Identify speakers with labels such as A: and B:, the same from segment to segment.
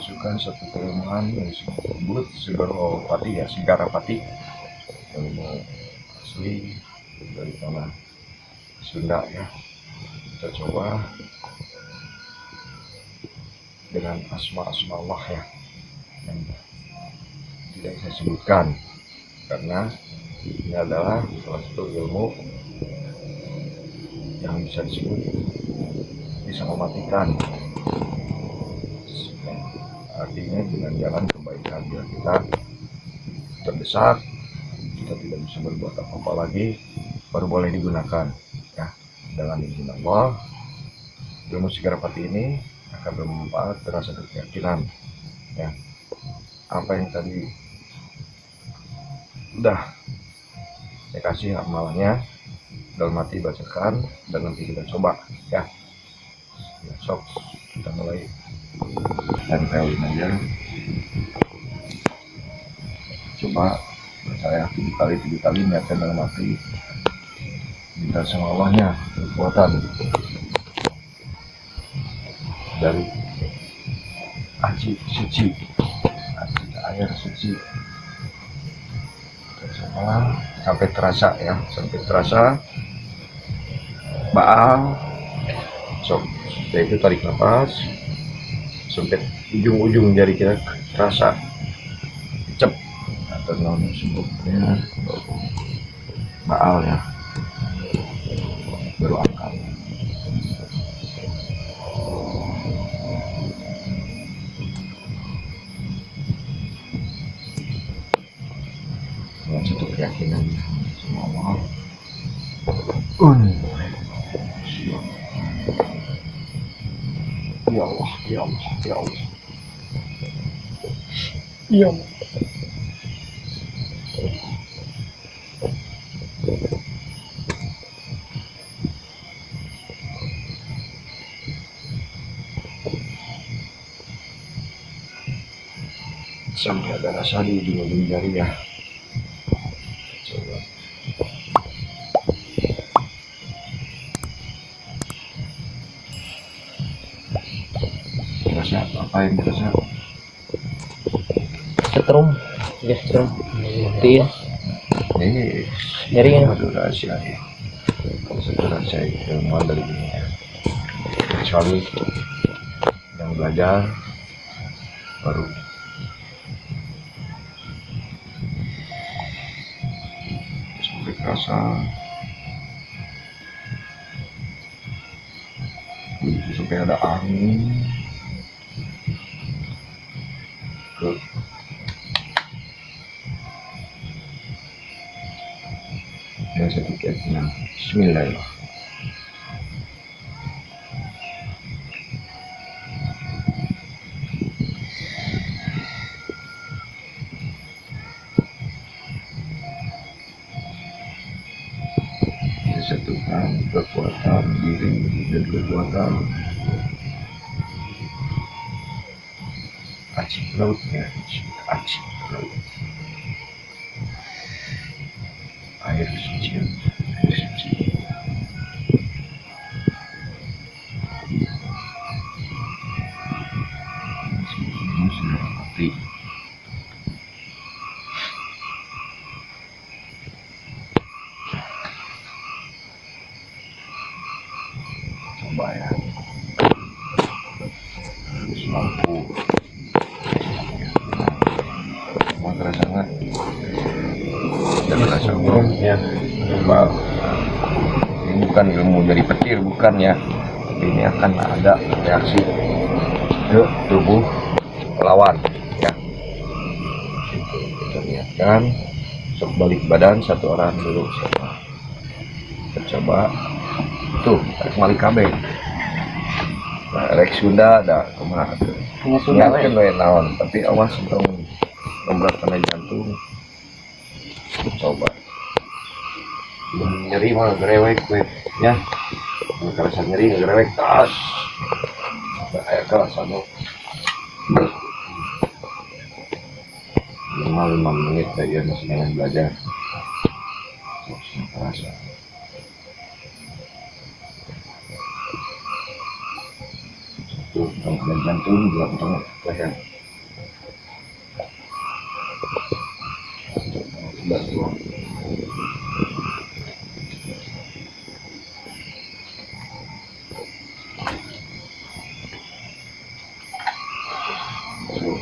A: memasukkan satu kelemahan yang disebut Segarapati ya, Segarapati, ilmu asli dari tanah Sunda ya. Kita coba dengan asma Allah ya, yang tidak saya sebutkan karena ini adalah salah satu ilmu yang bisa disebut bisa mematikan. Artinya dengan jalan kebaikan biar kita terdesak, kita tidak bisa berbuat apa-apa lagi, baru boleh digunakan ya. Dengan izin Allah, ilmu Segarapati ini akan bermanfaat terasa keyakinan ya. Apa yang tadi udah saya kasih amalannya dalam hati bacakan dan nanti kita coba ya. Besok kita mulai tempelin aja, coba percaya 7 kali niatkan dalam hati, minta sama Allahnya kekuatan dari aci suci, air suci. Kita coba sampai terasa ya, sampai terasa baal. Setelah itu tarik nafas sampai ujung-ujung jari kita terasa cep atau non sebutnya baal ya, baru angkat. Dengan satu keyakinan sama Allah. Ya Allah, ya Allah, ya Allah, ya Allah. Sampai ada rasa di ujung jari ya. Coba. Terasa apa yang terasa?
B: Setrum, ya setrum. Tis,
A: Ini
B: nyeri ya.
A: aduh rahasia ya. Satu rahasia ilmuwan dari ini ya. Kecuali yang belajar baru sampai kerasa begitu sampai ada angin ke yang satu keyakinan. Bismillahirrahmanirrahim. Satukan kekuatan diri dan kekuatan acik lautnya, acik laut, air suci, air suci. Ini sudah mati. Coba ya, harus mampu. Semua terasa nggak? Dan terasa belum ya. Coba. Ini bukan ilmu dari petir, bukan ya. Tapi ini akan ada reaksi ke tubuh lawan ya. Kita niatkan, sok balik badan satu orang dulu sama. Kita coba. Tuh, tarik kabeh. Nah, rek Sunda ada kemana tuh? Ingatkan lo yang naon, tapi awas dong memberatkan jantung. Coba. Nyeri mah gerewek gue, ya. Kalau saya nyeri gerewek tas. Ayo kelas anu. Minimal 5 menit ya masih dengan belajar. Terus terasa. Tuh, dan jantung juga potong leher. 11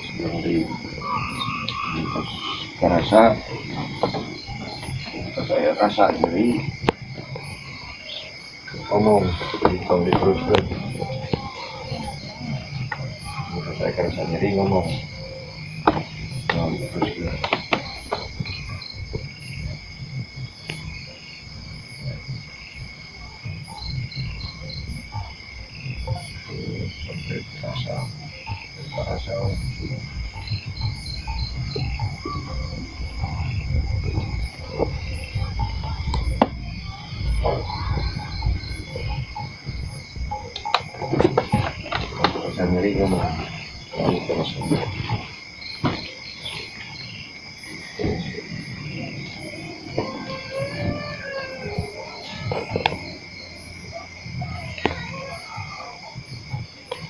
A: sebelum kerasa saya rasa nyeri ngomong ditong diteruskan saya kerasa nyeri ngomong diteruskan sampai terasa saya nyeri ngomong terus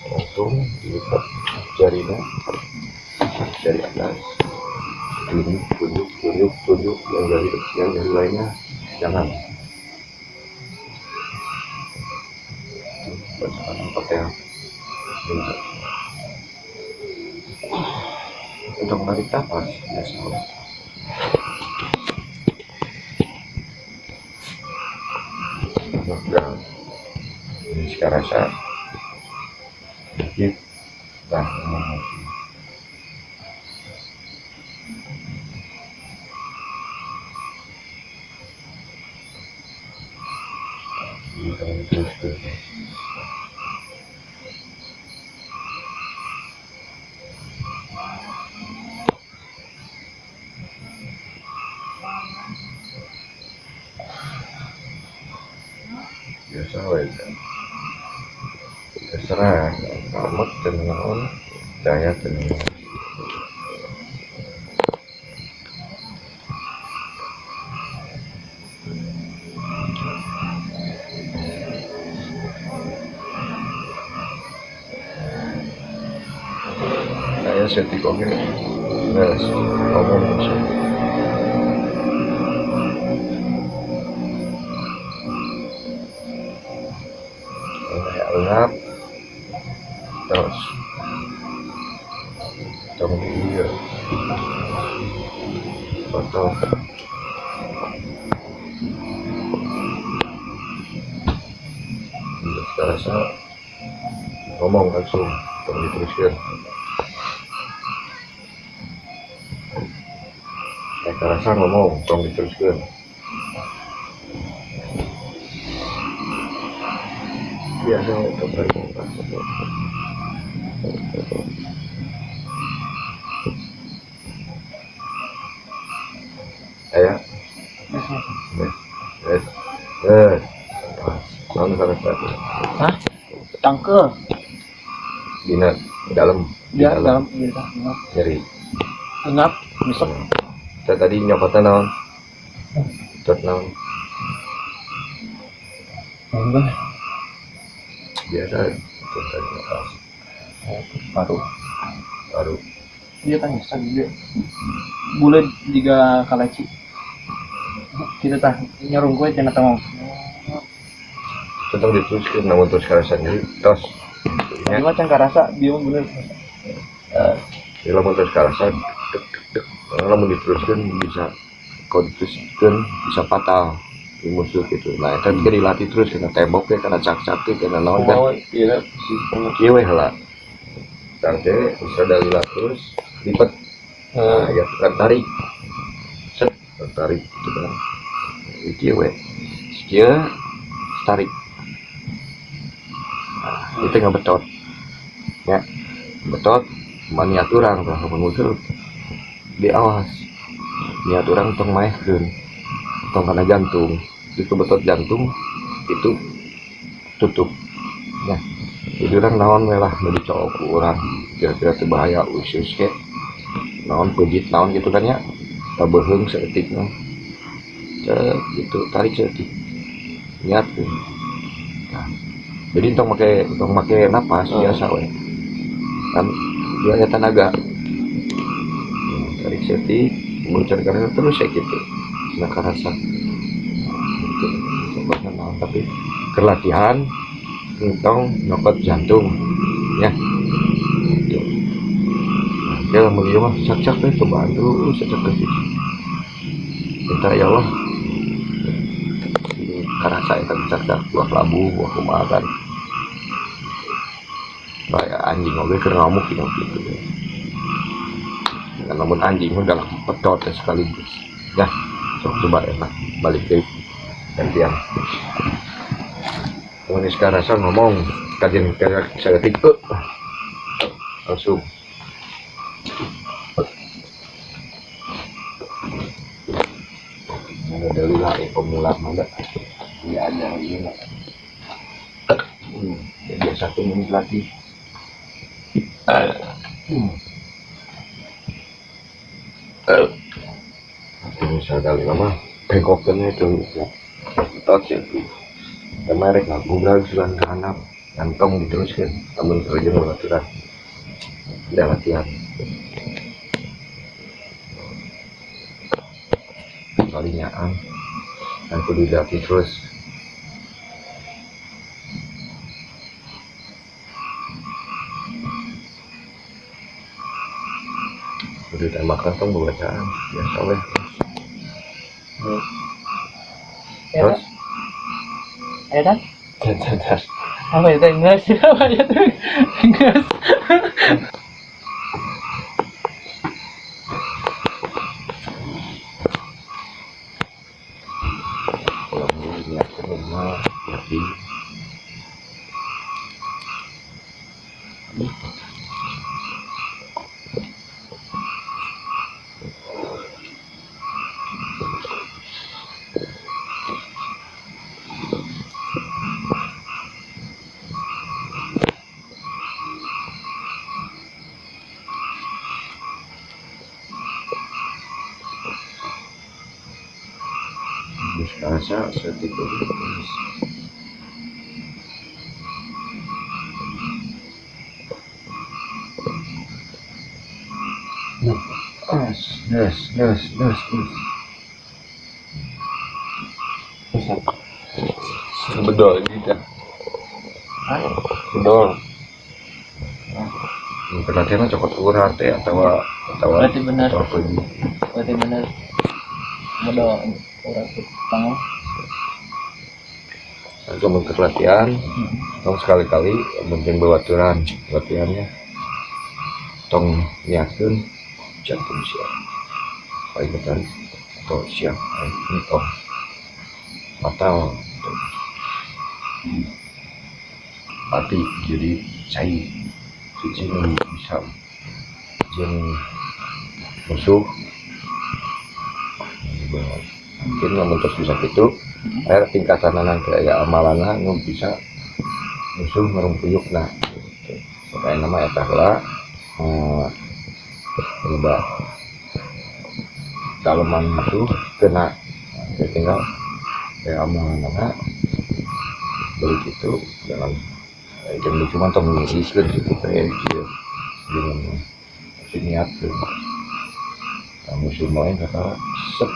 A: langsung dilipat jarinya dari atas tunjuk yang dari lainnya jangan bacaan Al-Fatihah untuk menarik nafas biasa dan ini sekarang rasa sedikit dan terus biasa aja terserah kamu tenang saya tenang saya setik oke beres ngomong langsung lengap terus tunggu dia foto sekarang saya ngomong langsung tunggu diteruskan saya rasa ngomong tunggu diteruskan biasa kembali saya non karena satu
B: Hah? Tangke.
A: dina dalam
B: Dia dalam
A: nyeri
B: ngap misek.
A: saya tadi nyopotnya naon tot naon
B: Enggak.
A: biasa tot tadi nafas baru
B: Dia kan nyesek dia. Bulan juga kaleci. Kita tah nyarung gue cenah tong.
A: tentang diteruskan namun terus kerasa nyeri tos
B: Ini macam karasa dia bener.
A: bila mau terus kerasa kalau mau diteruskan bisa kau diteruskan bisa fatal di musuh gitu nah kan kita dilatih terus kena tembok ya kena cak-cak kena naon kan
B: Iya.
A: kieu lah tangke bisa dalilah terus lipat nah ya kan tarik set tarik gitu kan kieu we kieu tarik nah, itu nggak betot ya betot niat orang lah musuh diawas niat orang tong maehkeun tong kana jantung itu betot jantung itu tutup ya jadi orang naon melah nu dicolok ku urang kira-kira teu bahaya usus ke naon pejit naon gitu kan ya tabeheung saeutik mah gitu tarik saeutik niat nah, jadi tong make napas biasa we kan dia aya tenaga tarik setik muncul karena terus kayak gitu nah karasa gitu coba kenal tapi kelatihan entong nyokot jantung ya gitu nah, dia melihat mah cak-cak deh cobaan terus cak terus minta ya Allah ini karasa itu cak-cak buah labu buah kumakan kayak anjing oke kena ngamuk gitu ya. Namun anjing udah pedot sekaligus ya coba enak balik ke gantian ini sekarang saya ngomong kajian saya ketik langsung dari lain pemula mana tidak ada ini biasa tuh menit lagi ini saya kali lama bengkoknya itu touch itu kemarin aku bilang sudah anak gantong diteruskan namun kerja melaturan tidak latihan kalinya aku dilatih terus udah tembakan tuh bacaan biasa weh terus
B: kan
A: dan
B: apa itu enggak sih apa ya tuh enggak
A: kalau mau lihat ke rumah jadi rasa seperti Nes. Bedol gitu. Bedol. Perhatiannya cokot urat ya atau
B: berarti benar
A: apa ini?
B: berarti benar modal orang Jepang
A: Aku untuk latihan, tong sekali-kali mungkin bebaturan latihannya, tong niatkan jantung siap, peringatan atau siap, ini tong atau hati jadi cair, suci bisa jeng musuh, mungkin namun terus bisa gitu. Air tingkatan nanti kayak amalana nu bisa musuh merumpuyuk nah kayak nama eta lah coba dalaman musuh kena tinggal kayak amalana beli gitu dalam jam cuma tong ngisiskeun gitu kayak gitu dengan niat tuh musuh main kata set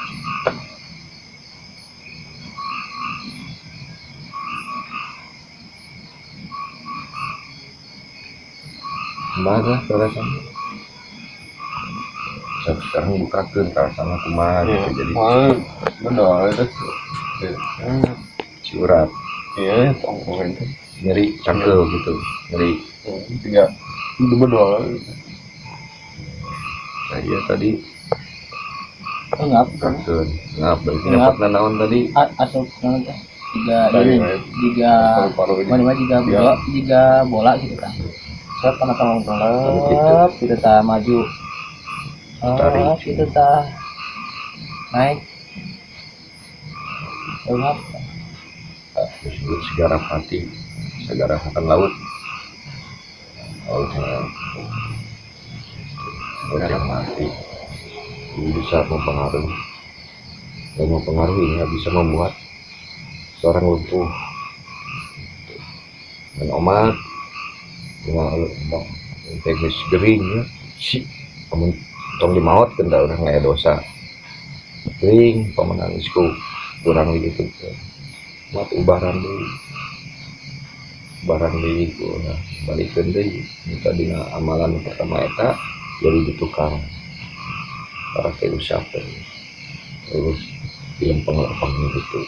A: mana perasaan sekarang bukakan ke sana kemarin jadi benar itu ciurat iya tongkol itu nyeri cangkel gitu nyeri tiga benar saya tadi
B: ngap
A: berarti dapat nanaon tadi
B: asal nanti tiga mana tiga bola gitu kan saya pernah tolong tolong kita tak maju kita tak naik ngap
A: disebut segarap hati segarap akan laut lautnya yang mati ini bisa mempengaruhi dan mempengaruhinya bisa membuat seorang lumpuh dan omat dengan teknis geringnya si tong di maut kenda urang aya dosa ring pemenang isku kurang gitu mat ubaran deui kurang balikeun deui minta dina amalan pertama eta jadi di tukang para teh usap terus lempeng gitu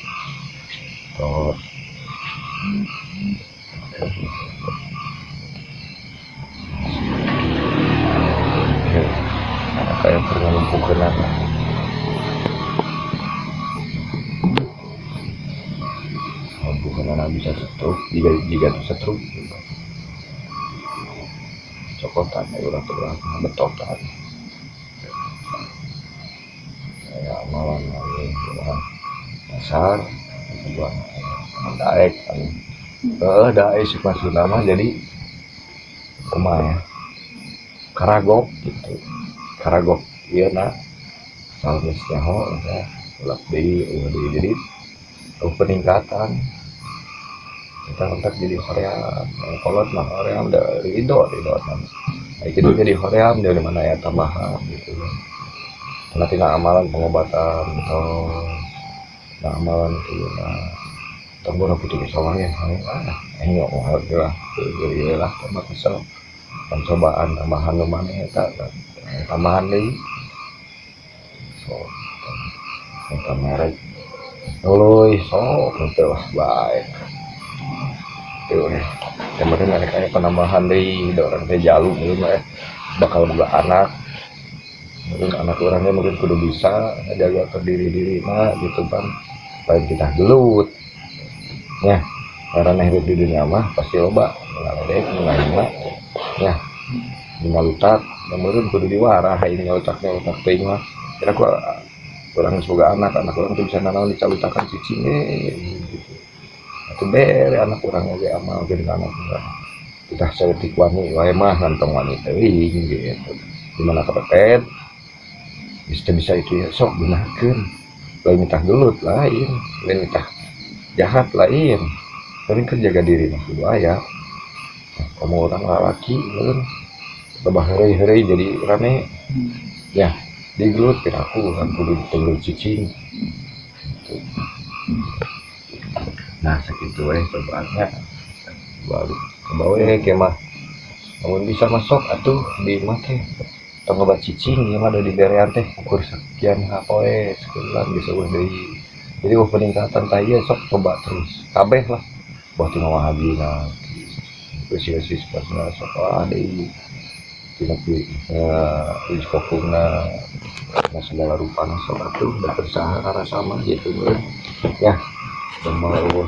A: tot kayak pernah lumpuhkan apa bukan anak bisa setruk jika tuh setruk cokotan ya udah terang betokan kayak amalan lagi dasar buat daek daek sih masuk nama jadi kumaha ya karagok gitu karagok iya nak salmisnya ho ya lebih jadi peningkatan kita kontak jadi hoream kolot mah hoream dari ridho kan itu jadi hoream dari mana ya tambahan gitu karena tinggal amalan pengobatan nah amalan itu nah tambah putih soalnya enggak mau lah tambah kesel pencobaan tambahan lumayan eta tambahan deui so eta merek Oloy, sok itu baik. Tuh nih, kemarin ada kayak penambahan dari orang teh jalu, mungkin bakal boga anak. Mungkin anak orangnya mungkin kudu bisa jaga terdiri mah gitu kan. Lain kita gelut. Ya, karena hidup di dunia mah pasti loba, ngaledek, ngaima. Ya, ngalutak, mungkin kudu diwarah ini ngalutak teuing mah. Kira gua orang semoga anak orang tuh bisa nanam dicalutakan cicing gitu. Atau bere anak orang lagi amal jadi anak orang kita seperti wani wae mah ngantong wani teuing gitu dimana kepepet bisa itu ya sok gunakeun lain mitah gelut lain mitah jahat lain tapi kan jaga diri mah kudu aya kamu orang laki kan lebah hari jadi rame ya digelut aku kan kudu tegelut cicing nah segitu cobaannya baru ke bawah kemah namun bisa masuk atuh di mate tong obat cicing yang ada di berean teh ukur sekian hapoe sekian bisa deui jadi peningkatan tanya sok coba terus kabeh lah buat tinggal habina spesies pasna sok deui tapi iskopuna nah segala rupa sok atuh da berusaha karena sama gitu ya sama Allah